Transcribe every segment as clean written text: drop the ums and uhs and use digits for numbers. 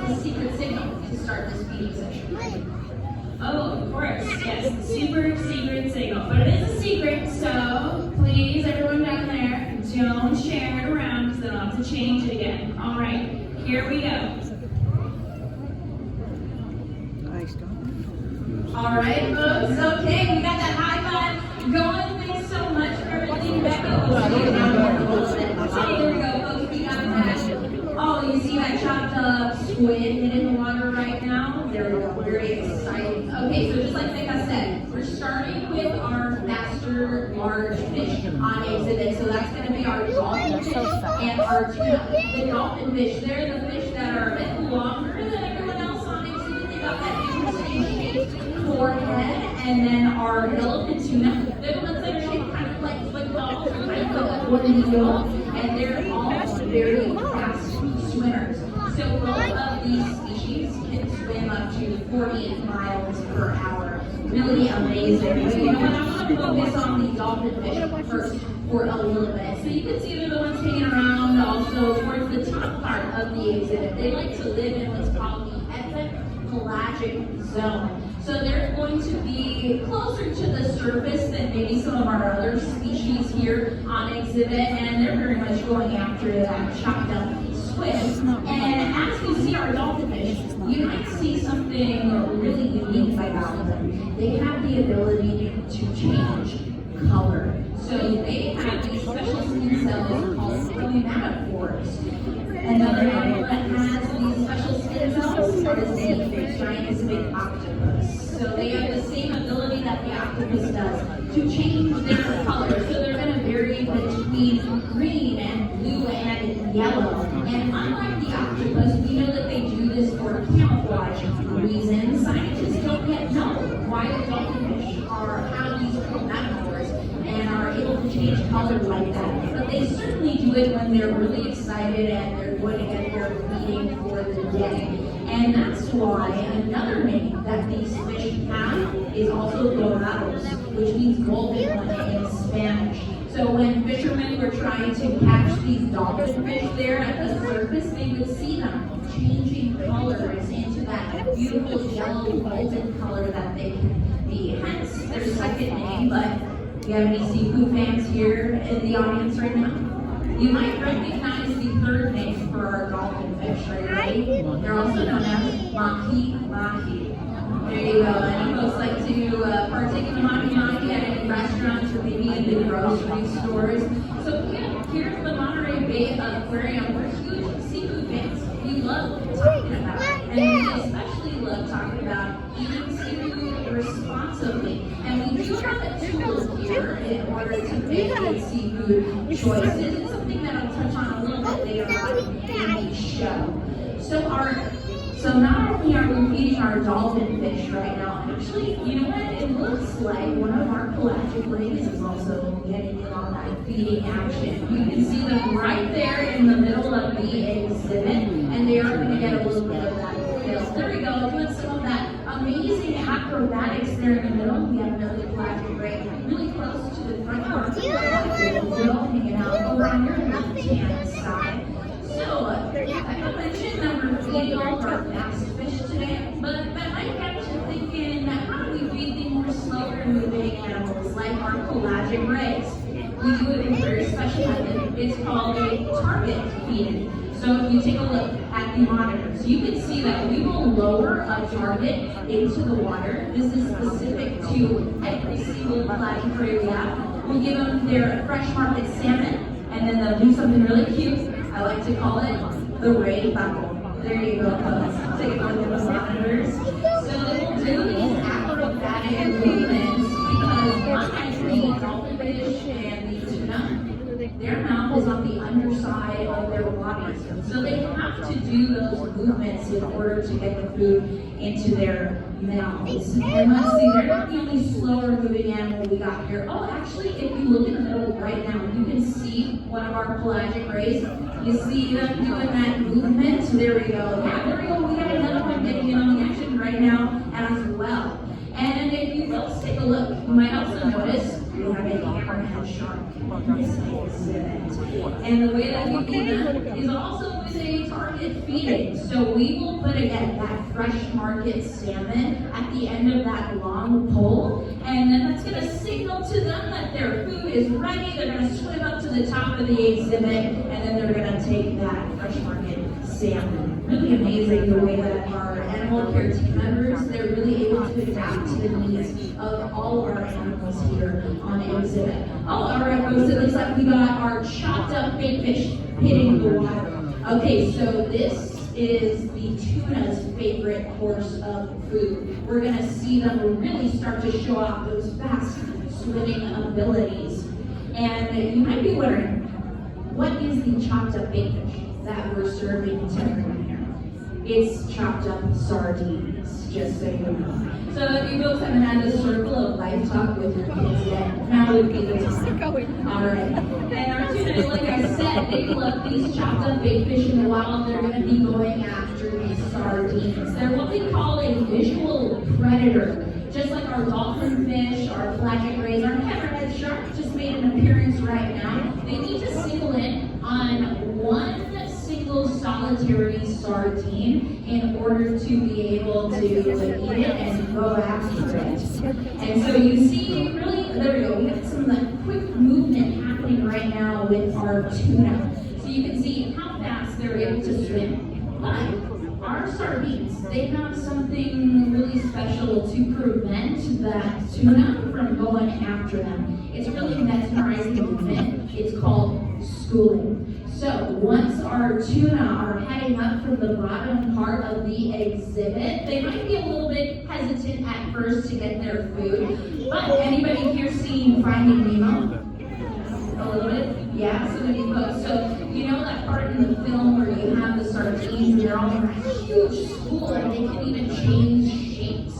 the secret signal to start this feeding session? Oh, of course, yes, super secret signal. But it is a secret, so please, everyone down there, don't share it around because then I'll have to change it again. All right, here we go. All right, folks, okay, we got that high five going. Thanks so much for everything, Becca. We'll see you down here in a little bit. Okay, there we go, folks, we got that. Oh, you see that chopped up squid in the water right now? There we go, very exciting. Okay, so just like Becca said, we're starting with our faster large fish on exhibit. So that's going to be our dolphin fish and our tuna. The dolphin fish, they're the fish that are a bit longer than everyone else on exhibit. They got that interesting shaped forehead. And then our yellowfin tuna, they're the ones that are shaped kind of like footballs or kind of like wooden eel. And they're all very fast swimmers. So both of these species can swim up to 40 miles per hour. Really amazing. But you know what? I'm going to focus on the dolphin fish first for a little bit. So you can see they're the ones hanging around also towards the top part of the exhibit. They like to live in what's called the pelagic zone. So they're going to be closer to the surface than maybe some of our other species here on exhibit, and they're very much going after that chopped up squid. And as you see our dolphin fish, you might see something really unique about them. They have the ability to change color. So they have these special skin cells called chromatophores. Another animal that has these special skin cells is the giant big octopus. So they have the same ability that the octopus does to change their color. So they're going to vary between green and blue and yellow. And unlike the octopus, we know that they do this for camouflage reasons. Scientists don't yet know why the dolphin fish have these chromatophores and are able to change color like that. But they certainly do it when they're really excited and they're going to get their feeding for the day. And that's why another name that these fish have is also dorados, which means golden one in Spanish. So when fishermen were trying to catch these dolphin fish there at the surface, they would see them changing colors into that beautiful yellow golden color that they can be. Hence their second name. But do you have any seafood fans here in the audience right now? You might recognize the third name for our dolphin fish. Are you ready? They're also known as mahi-mahi. There you go. And folks like to partake in the mahi-mahi at any restaurants or maybe in the grocery stores. So here at the Monterey Bay Aquarium, we're huge seafood fans. We love talking about it. And we especially love talking about eating seafood responsibly. And we do have a tool here in order to make good seafood choices. It's something that I'll touch on a little bit later on in the show. So not only are we feeding our dolphin fish right now, actually, you know what? It looks like one of our pelagic rays is also getting in on that feeding action. You can see them right there in the middle of the exhibit, and they are going to get a little bit of that fill. There we go, doing some of that amazing acrobatics there in the middle. We have another pelagic ray really close to the front part of the wheel, hanging out over on your left-hand side. So, I mentioned that we're feeding all of our fast fish today, but that might get you thinking, how do we feed the more slower moving animals like our pelagic rays? We do it in a very special method. It's called a target feeding. So if you take a look at the monitors, you can see that we will lower a target into the water. This is specific to every single pelagic ray we have. We'll give them their fresh market salmon, and then they'll do something really cute. I like to call it the ray buckle. There you go, folks. Take a look at the monitors. So they will do these acrobatic movements because unlike the dolphin fish and the tuna, their mouth is on the underside of their bodies. So they have to do those movements in order to get the food into their mouths. And let's see, they're not the only slower moving animal we got here. Oh, actually, if you look in the middle right now, you can see one of our pelagic rays. You see them doing that movement. So there we go. Yeah, there we go. We got another one getting in on the action right now as well. And if you folks take a look, you might also notice we have a hammerhead shark in this exhibit. And the way that we do that is also with is a target feeding. So we will put again that fresh market salmon at the end of that long pole, and then that's going to signal to them that their food is ready. They're going to swim up to the top of the exhibit, and then they're going to take that fresh market salmon. Really amazing the way that our animal care team members, they're really able to adapt to the needs of all our animals here on exhibit. Oh, all right, folks, it looks like we got our chopped up big fish hitting the water. Okay, so this is the tuna's favorite course of food. We're gonna see them really start to show off those fast swimming abilities. And you might be wondering, what is the chopped up big fish that we're serving to everyone here? It's chopped up sardines, just so you know. So if you folks haven't had this circle of life talk with your kids yet, now would be the time. All right. And our tuna, like I said, they love these chopped up big fish in the wild. They're going to be going after these sardines. They're what we call a visual predator. Just like our dolphin fish, our pelagic rays, our hammerhead shark just made an appearance right now. They need to single in on one single solitary sardine in order to be able to eat it and go after it. And so you see, really, there we go, we got some of the quick movement happening right now with our tuna. So you can see how fast they're able to swim. But our sardines, they have something really special to prevent that tuna from going after them. It's really mesmerizing movement. It's called schooling. So once our tuna are heading up from the bottom part of the exhibit, they might be a little bit hesitant at first to get their food. But anybody here seen Finding Nemo? A little bit? Yeah, some of you folks. So you know that part in the film where you have the sardines and they're all in that huge school and they can even change shapes.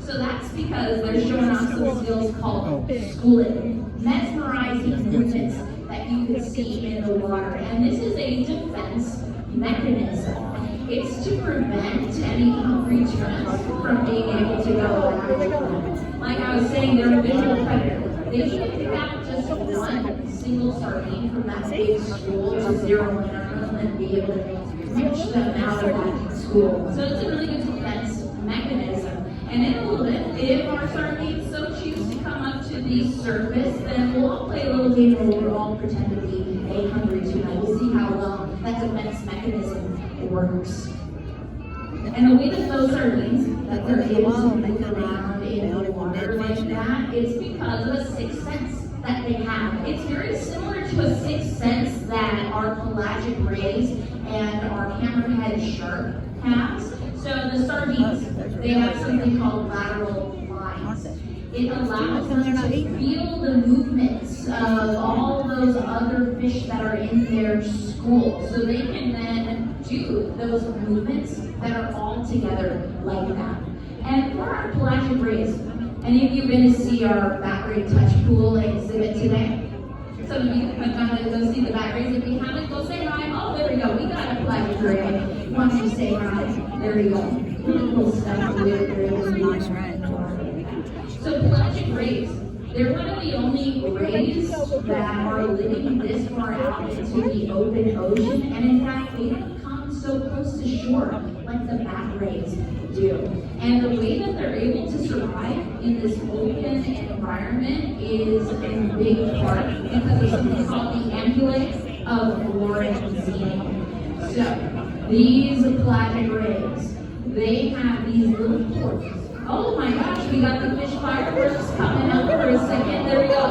So that's because they're showing off some skills called schooling, mesmerizing movements that you can see in the water. And this is a defense mechanism. It's to prevent any hungry tunas from being able to go after them. Like I was saying, they're a visual predator. They need to pick out just one single sardine from that big school to zero in on them and be able to reach them out of that school. So it's a really good defense mechanism. And in a little bit, if our sardines so choose to come up to the surface, then we'll all play a little game where we'll all pretend to be a hungry tuna. We'll see how well that defense mechanism works. And the way that those sardines, that they're able to move around in the water like that, is because of a sixth sense that they have. It's very similar to a sixth sense that our pelagic rays and our hammerhead shark has. So the sardines, they have something called lateral lines. It allows them to feel the movements of all those other fish that are in their school. So they can then do those movements that are all together like that. And for our pelagic rays, any of you been to see our bat ray touch pool exhibit today? Some of you have gone to go see the bat rays. If you haven't, go say hi. Oh, there we go. We got a pelagic ray. Why don't you say hi? There we go. Really cool stuff. That's right. So pelagic rays, they're one of the only rays that are living this far out into the open ocean, and in fact, they don't come so close to shore like the bat rays do. And the way that they're able to survive in this open environment is in big part because of something called the amulets of Lorenzini. So these pelagic rays, they have these little ports. Oh my gosh, we got the fish fireworks coming up for a second. There we go.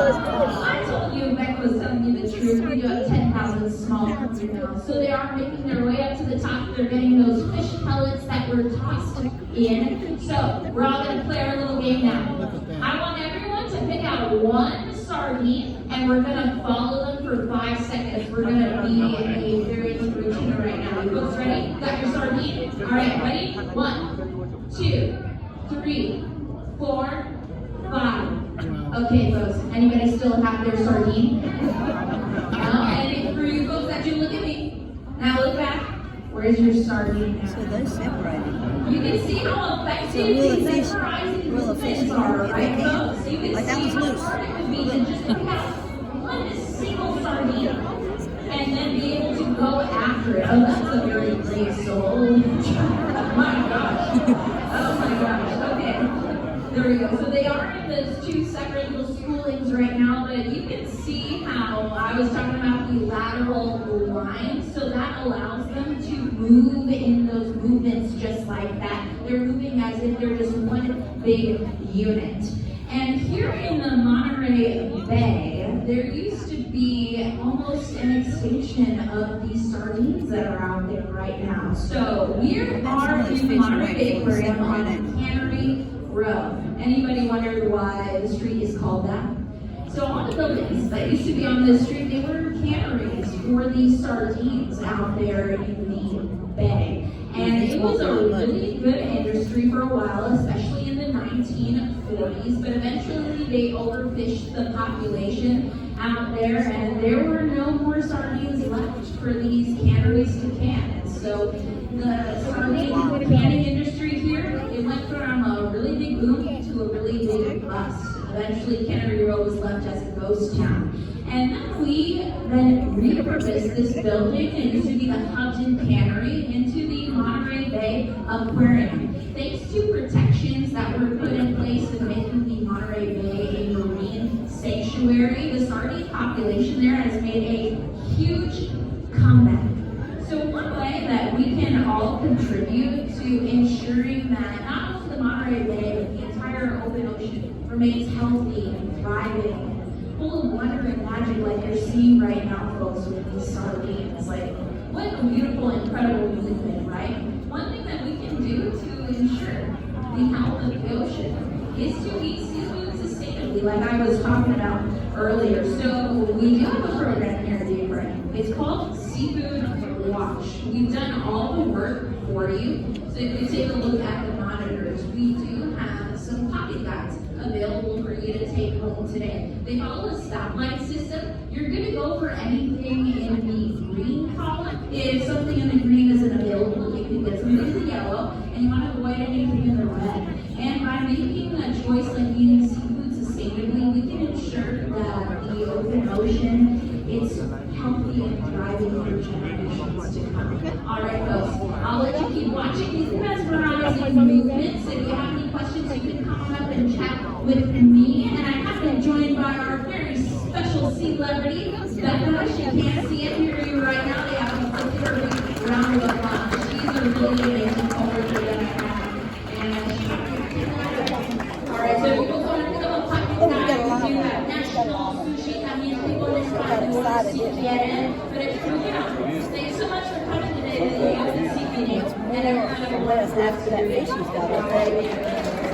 I told you Beck was telling you the truth. We do have 10,000 small ones now. So they are making their way up to the top. They're getting those fish pellets that were tossed in. So we're all going to play our little game now. I want everyone to pick out one sardine and we're going to follow them for 5 seconds. We're going to be a very routine right now. You folks ready? Got your sardine? All right, ready? 1, 2, 3, 4, 5. Okay, folks. Anybody still have their sardine? No? And for you folks that do, look at me. Now look back. Where's your sardine now? So they're separated. You can see how effective these mesmerizing movements are, right, folks? So you can Like that see was how loose. hard it would be to just pick out one single sardine and then be able to go after it. Oh, that's a very brave soul. My gosh. Oh my gosh. Okay. There we go. So they are in those two separate little schoolings right now, but you can see how I was talking about the lateral lines. So that allows them to move in those movements just like that. They're moving as if they're just one big unit. And here in the Monterey Bay, there used to be almost an extinction of these sardines that are out there right now. So we are in the Monterey Bay Aquarium on Cannery Row. Anybody wondered why the street is called that? So all the buildings that used to be on this street, they were canneries for these sardines out there in the bay. And it was a really good industry for a while, especially in the 1940s, but eventually they overfished the population out there, and there were no more sardines left for these canneries to can. And so the sardine canning industry here, it went from a really big boom to a really big bust. Eventually, Cannery Row was left as a ghost town. And then we repurposed this building. It used to be the Hudson Cannery into the Monterey Bay Aquarium. Thanks to protections that were put in place in making the Monterey Bay a marine sanctuary, the sardine population there has made a huge comeback. So one way that we can all contribute to ensuring that not only the Monterey Bay, but the entire open ocean remains healthy and thriving and full of wonder and magic like you're seeing right now, folks, with these sardines. Like, what a beautiful, incredible movement, right? One thing that we can do to ensure the health of the ocean is to eat seafood sustainably, like I was talking about earlier. So we do have a program here at the Aquarium. It's called Seafood Watch. We've done all the work for you. So if you take a look at the monitors, we do have some pocket guides available for you to take home today. They follow a stoplight system. You're good to go for anything in the green column. If something in the green isn't available, you can get something in the yellow, and you want to avoid anything in the red. And by making a choice like eating seafood sustainably, we can ensure that the open ocean is healthy and thriving for generations to come. All right, folks, I'll let you keep watching these mesmerizing movements. If you have any questions, you can come up and chat with me. And I have been joined by our very special celebrity, Becca. She can't see it, hear you right now. They have a perfect round of applause. She's a really amazing coworker that I have. And all right, so we will go into the pocket guide. We do have national sushi. That means people in this time who want to see it get in. But if you thanks so much for coming today to the Seafood and everyone. After that fish she's got.